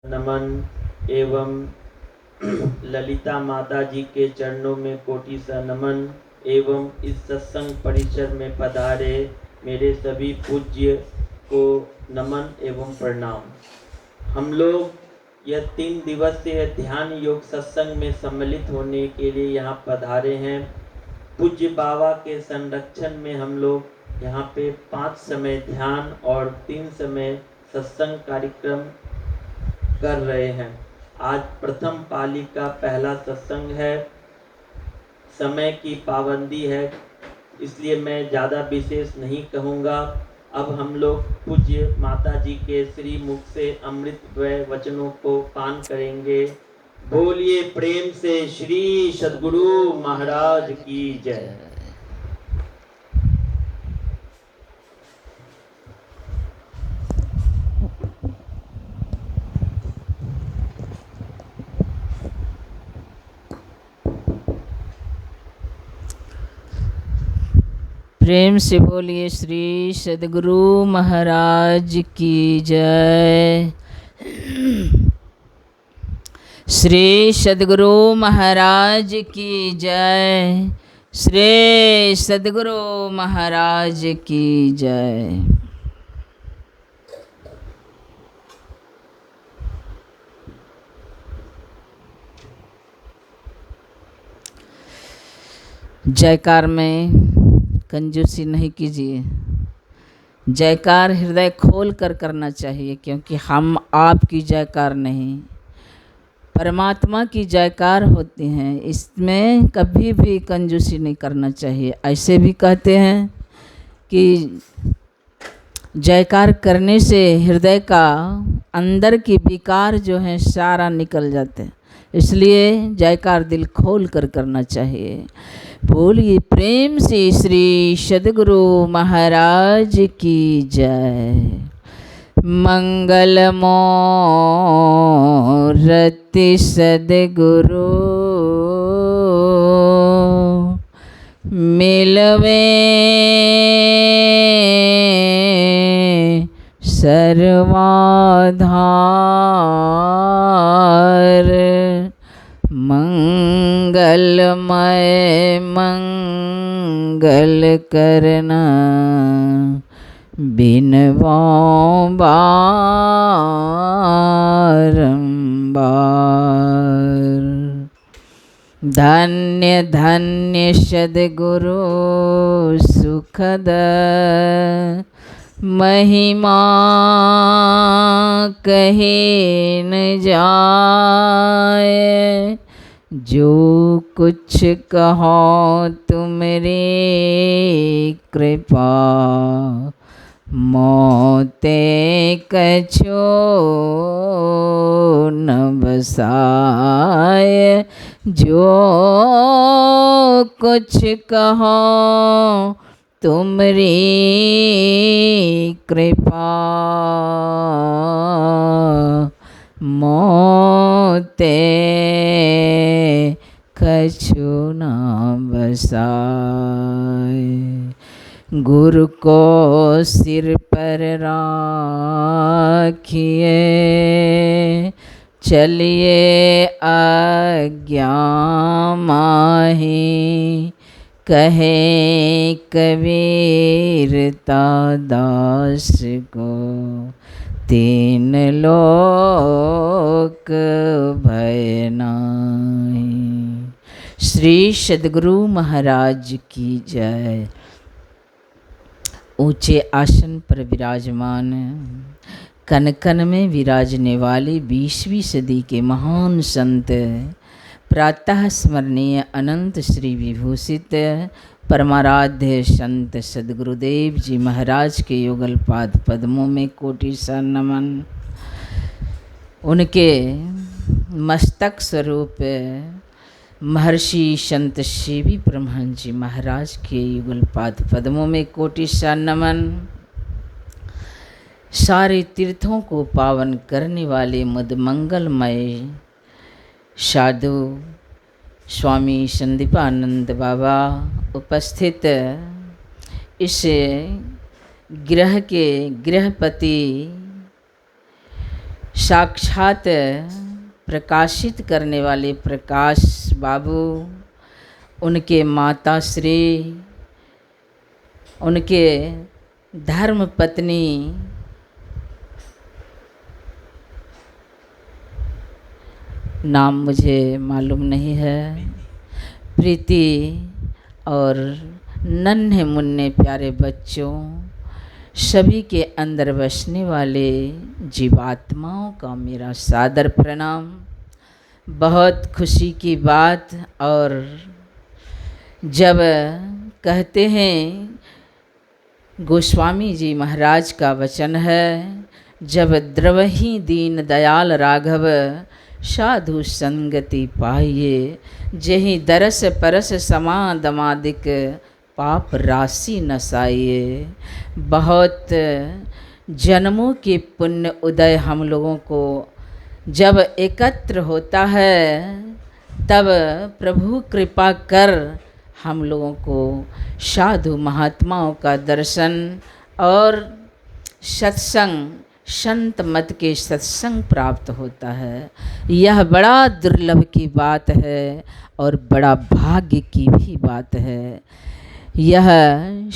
नमन एवं ललिता माता जी के चरणों में कोटि सा नमन एवं इस सत्संग परिसर में पधारे मेरे सभी पूज्य को नमन एवं प्रणाम। हम लोग यह 3 दिवसीय ध्यान योग सत्संग में सम्मिलित होने के लिए यहाँ पधारे हैं। पूज्य बाबा के संरक्षण में हम लोग यहाँ पे 5 समय ध्यान और 3 समय सत्संग कार्यक्रम कर रहे हैं। आज प्रथम पाली का पहला सत्संग है। समय की पाबंदी है, इसलिए मैं ज़्यादा विशेष नहीं कहूँगा। अब हम लोग पूज्य माता जी के श्री मुख से अमृतमय वचनों को पान करेंगे। बोलिए प्रेम से श्री सद्गुरु महाराज की जय। प्रेम से बोलिए श्री सद्गुरु महाराज की जय। श्री सद्गुरु महाराज की जय। श्री सद्गुरु महाराज की जय। जयकार में कंजूसी नहीं कीजिए। जयकार हृदय खोल कर करना चाहिए, क्योंकि हम आपकी जयकार नहीं, परमात्मा की जयकार होती हैं। इसमें कभी भी कंजूसी नहीं करना चाहिए। ऐसे भी कहते हैं कि जयकार करने से हृदय का अंदर की विकार जो है सारा निकल जाते हैं। इसलिए जयकार दिल खोल कर करना चाहिए। बोलिए प्रेम से श्री सद्गुरु महाराज की जय। मंगल मूर्ति सद्गुरु मिलवे सर्वाधार। मंगलमय मंगल करना बिनवां बारंबार। धन्य धन्य सद्गुरु सुखद महिमा कहे न जाए। जो कुछ कहो तुमरी कृपा मोते कछो न बसाए। जो कुछ कहो तुमरी कृपा मोते कछु न बसाए। गुरु को सिर पर राखिए चलिए आज्ञा माही। कहे कबीरता दास को 3 लोक भय नाही। श्री सद्गुरु महाराज की जय। ऊंचे आसन पर विराजमान, कन कन में विराजने वाले 20वीं सदी के महान संत, प्रातः स्मरणीय अनंत श्री विभूषित परमाराध्य संत सद्गुरुदेव जी महाराज के युगल पाद पद्मों में कोटि सा नमन। उनके मस्तक स्वरूप महर्षि संत सेवी ब्रह्मन जी महाराज के युगल पाद पद्मों में कोटि सा नमन। सारे तीर्थों को पावन करने वाले मदमंगलमय साधु स्वामी संदीपानंद बाबा उपस्थित इस गृह के गृहपति साक्षात प्रकाशित करने वाले प्रकाश बाबू, उनके माता श्री, उनके धर्म पत्नी नाम मुझे मालूम नहीं है, प्रीति और नन्हे मुन्ने प्यारे बच्चों, सभी के अंदर बसने वाले जीवात्माओं का मेरा सादर प्रणाम। बहुत खुशी की बात। और जब कहते हैं, गोस्वामी जी महाराज का वचन है, जब द्रवही दीन दयाल राघव साधु संगति पाइए, जही दरस परस समा दमादिक पाप राशि नसाइए। बहुत जन्मों के पुण्य उदय हम लोगों को जब एकत्र होता है, तब प्रभु कृपा कर हम लोगों को साधु महात्माओं का दर्शन और सत्संग, संत मत के सत्संग प्राप्त होता है। यह बड़ा दुर्लभ की बात है और बड़ा भाग्य की भी बात है। यह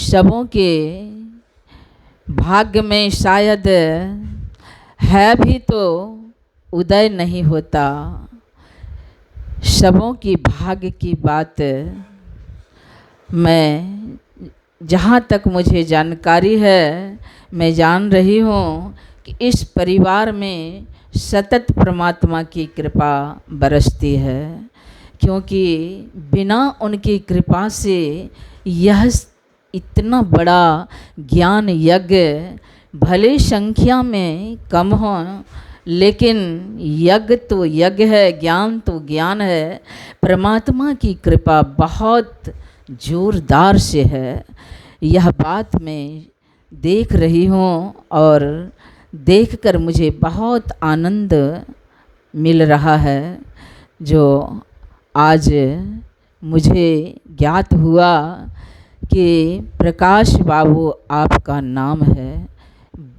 सबों के भाग्य में शायद है भी तो उदय नहीं होता। सबों की भाग्य की बात मैं, जहाँ तक मुझे जानकारी है, मैं जान रही हूँ कि इस परिवार में सतत परमात्मा की कृपा बरसती है, क्योंकि बिना उनकी कृपा से यह इतना बड़ा ज्ञान यज्ञ भले संख्या में कम हो, लेकिन यज्ञ तो यज्ञ है, ज्ञान तो ज्ञान है। परमात्मा की कृपा बहुत जोरदार से है। यह बात मैं देख रही हूँ और देखकर मुझे बहुत आनंद मिल रहा है। जो आज मुझे ज्ञात हुआ कि प्रकाश बाबू आपका नाम है।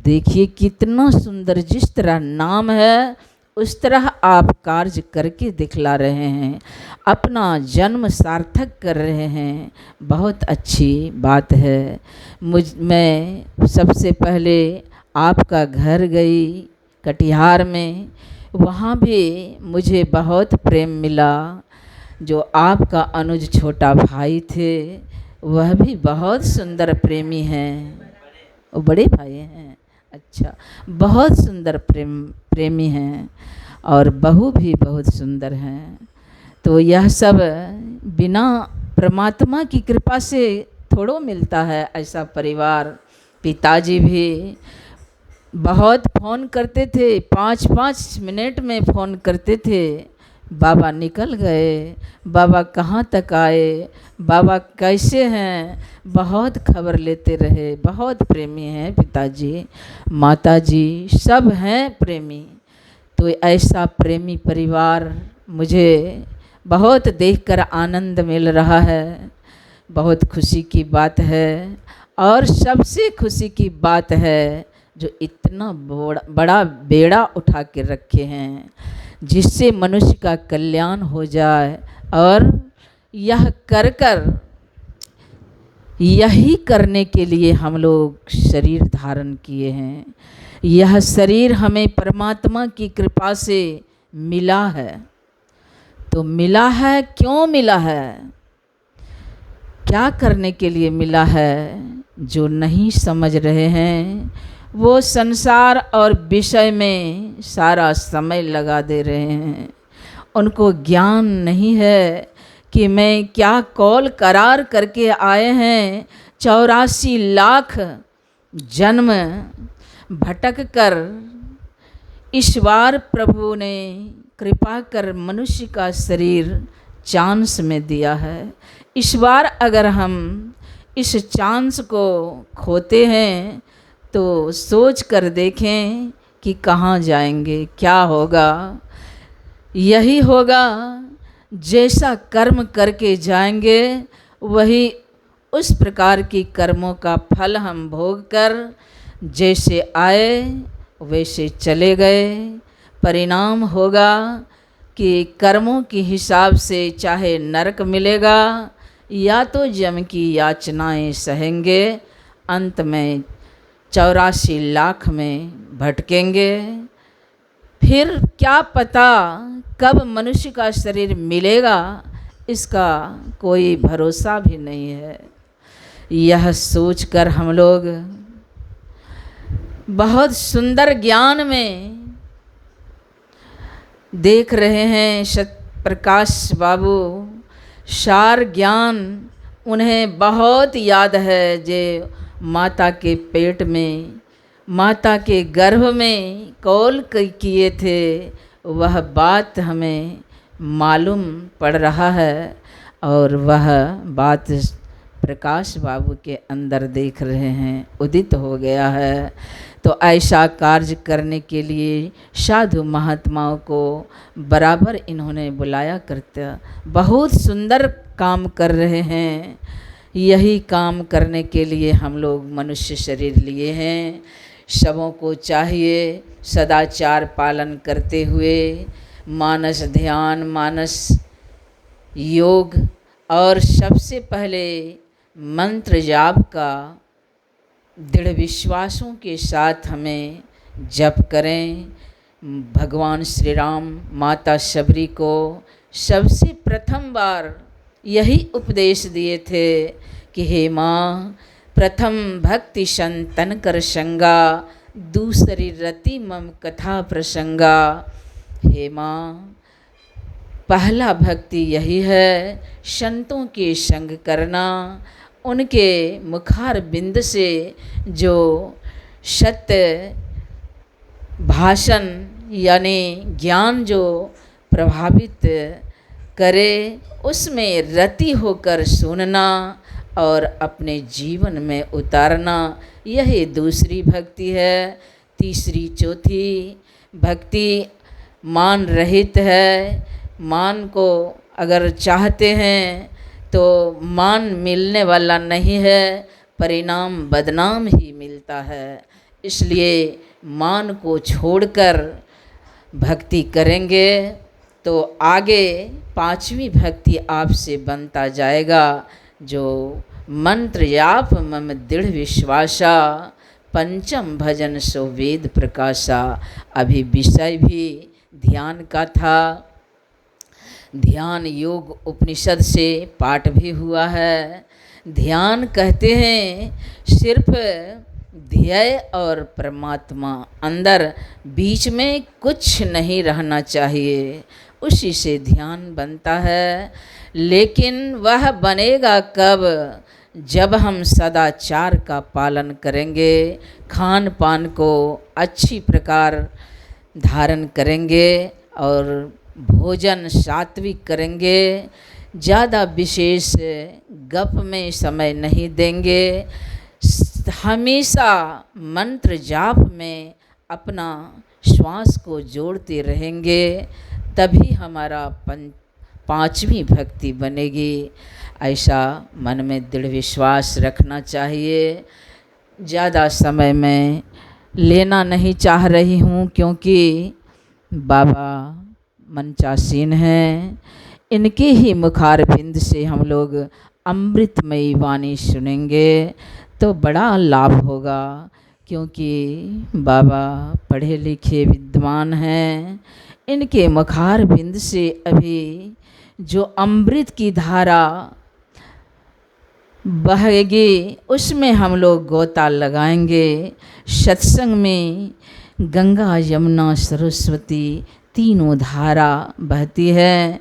देखिए कितना सुंदर, जिस तरह नाम है उस तरह आप कार्य करके दिखला रहे हैं, अपना जन्म सार्थक कर रहे हैं। बहुत अच्छी बात है। मैं सबसे पहले आपका घर गई कटिहार में, वहाँ भी मुझे बहुत प्रेम मिला। जो आपका अनुज छोटा भाई थे, वह भी बहुत सुंदर प्रेमी हैं। वो बड़े भाई हैं, अच्छा, बहुत सुंदर प्रेमी हैं और बहू भी बहुत सुंदर हैं। तो यह सब बिना परमात्मा की कृपा से थोड़ो मिलता है ऐसा परिवार। पिताजी भी बहुत फ़ोन करते थे, 5-5 मिनट में फ़ोन करते थे, बाबा निकल गए, बाबा कहाँ तक आए, बाबा कैसे हैं, बहुत खबर लेते रहे। बहुत प्रेमी हैं पिताजी, माताजी सब हैं प्रेमी। तो ऐसा प्रेमी परिवार मुझे बहुत देखकर आनंद मिल रहा है। बहुत खुशी की बात है। और सबसे खुशी की बात है जो इतना बड़ा बेड़ा उठा के रखे हैं, जिससे मनुष्य का कल्याण हो जाए। और यह कर यही करने के लिए हम लोग शरीर धारण किए हैं। यह शरीर हमें परमात्मा की कृपा से मिला है। तो मिला है, क्यों मिला है, क्या करने के लिए मिला है? जो नहीं समझ रहे हैं वो संसार और विषय में सारा समय लगा दे रहे हैं। उनको ज्ञान नहीं है कि मैं क्या कौल करार करके आए हैं। 84 लाख जन्म भटक कर इस बार प्रभु ने कृपा कर मनुष्य का शरीर चांस में दिया है। इस बार अगर हम इस चांस को खोते हैं तो सोच कर देखें कि कहाँ जाएंगे, क्या होगा। यही होगा, जैसा कर्म करके जाएंगे वही उस प्रकार की कर्मों का फल हम भोग कर जैसे आए वैसे चले गए। परिणाम होगा कि कर्मों के हिसाब से चाहे नरक मिलेगा या तो जम की याचनाएं सहेंगे, अंत में 84 लाख में भटकेंगे। फिर क्या पता कब मनुष्य का शरीर मिलेगा, इसका कोई भरोसा भी नहीं है। यह सोचकर हम लोग बहुत सुंदर ज्ञान में देख रहे हैं। सत्यप्रकाश बाबू सार ज्ञान उन्हें बहुत याद है, जो माता के पेट में, माता के गर्भ में कौल किए थे, वह बात हमें मालूम पड़ रहा है और वह बात प्रकाश बाबू के अंदर देख रहे हैं, उदित हो गया है। तो ऐसा कार्य करने के लिए साधु महात्माओं को बराबर इन्होंने बुलाया करते। बहुत सुंदर काम कर रहे हैं। यही काम करने के लिए हम लोग मनुष्य शरीर लिए हैं। सबों को चाहिए सदाचार पालन करते हुए मानस ध्यान, मानस योग और सबसे पहले मंत्र जाप का दृढ़ विश्वासों के साथ हमें जप करें। भगवान श्री राम माता शबरी को सबसे प्रथम बार यही उपदेश दिए थे कि हे माँ, प्रथम भक्ति संतन कर संगा, दूसरी रति मम कथा प्रसंगा। हे माँ, पहला भक्ति यही है संतों के संग करना, उनके मुखार बिंद से जो सत्य भाषण यानी ज्ञान जो प्रभावित करे, उसमें रति होकर सुनना और अपने जीवन में उतारना, यही दूसरी भक्ति है। तीसरी चौथी भक्ति मान रहित है। मान को अगर चाहते हैं तो मान मिलने वाला नहीं है, परिणाम बदनाम ही मिलता है। इसलिए मान को छोड़कर भक्ति करेंगे तो आगे पांचवी भक्ति आपसे बनता जाएगा, जो मंत्र जाप मम दृढ़ विश्वासा, पंचम भजन सो वेद प्रकाशा। अभी विषय भी ध्यान का था। ध्यान योग उपनिषद से पाठ भी हुआ है। ध्यान कहते हैं सिर्फ ध्येय और परमात्मा, अंदर बीच में कुछ नहीं रहना चाहिए, उसी से ध्यान बनता है। लेकिन वह बनेगा कब? जब हम सदाचार का पालन करेंगे, खान पान को अच्छी प्रकार धारण करेंगे और भोजन सात्विक करेंगे, ज़्यादा विशेष गप में समय नहीं देंगे, हमेशा मंत्र जाप में अपना श्वास को जोड़ते रहेंगे, तभी हमारा पांचवी भक्ति बनेगी। ऐसा मन में दृढ़ विश्वास रखना चाहिए। ज़्यादा समय मैं लेना नहीं चाह रही हूँ क्योंकि बाबा मंचासीन हैं। इनके ही मुखार बिंद से हम लोग अमृतमयी वाणी सुनेंगे तो बड़ा लाभ होगा, क्योंकि बाबा पढ़े लिखे विद्वान हैं। इनके मुखार बिंद से अभी जो अमृत की धारा बहेगी उसमें हम लोग गोता लगाएंगे। सत्संग में गंगा यमुना सरस्वती तीनों धारा बहती है,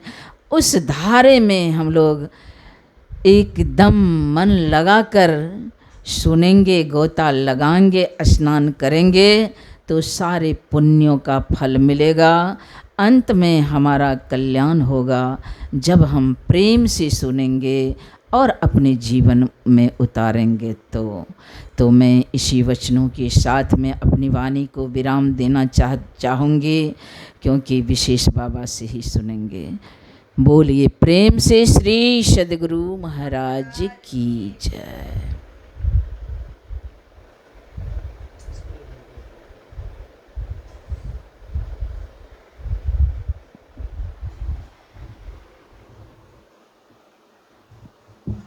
उस धारे में हम लोग एकदम मन लगाकर सुनेंगे, गोता लगाएंगे, स्नान करेंगे तो सारे पुण्यों का फल मिलेगा। अंत में हमारा कल्याण होगा जब हम प्रेम से सुनेंगे और अपने जीवन में उतारेंगे। तो मैं इसी वचनों के साथ में अपनी वाणी को विराम देना चाहूँगी, क्योंकि विशेष बाबा से ही सुनेंगे। बोलिए प्रेम से श्री सद्गुरु महाराज की जय।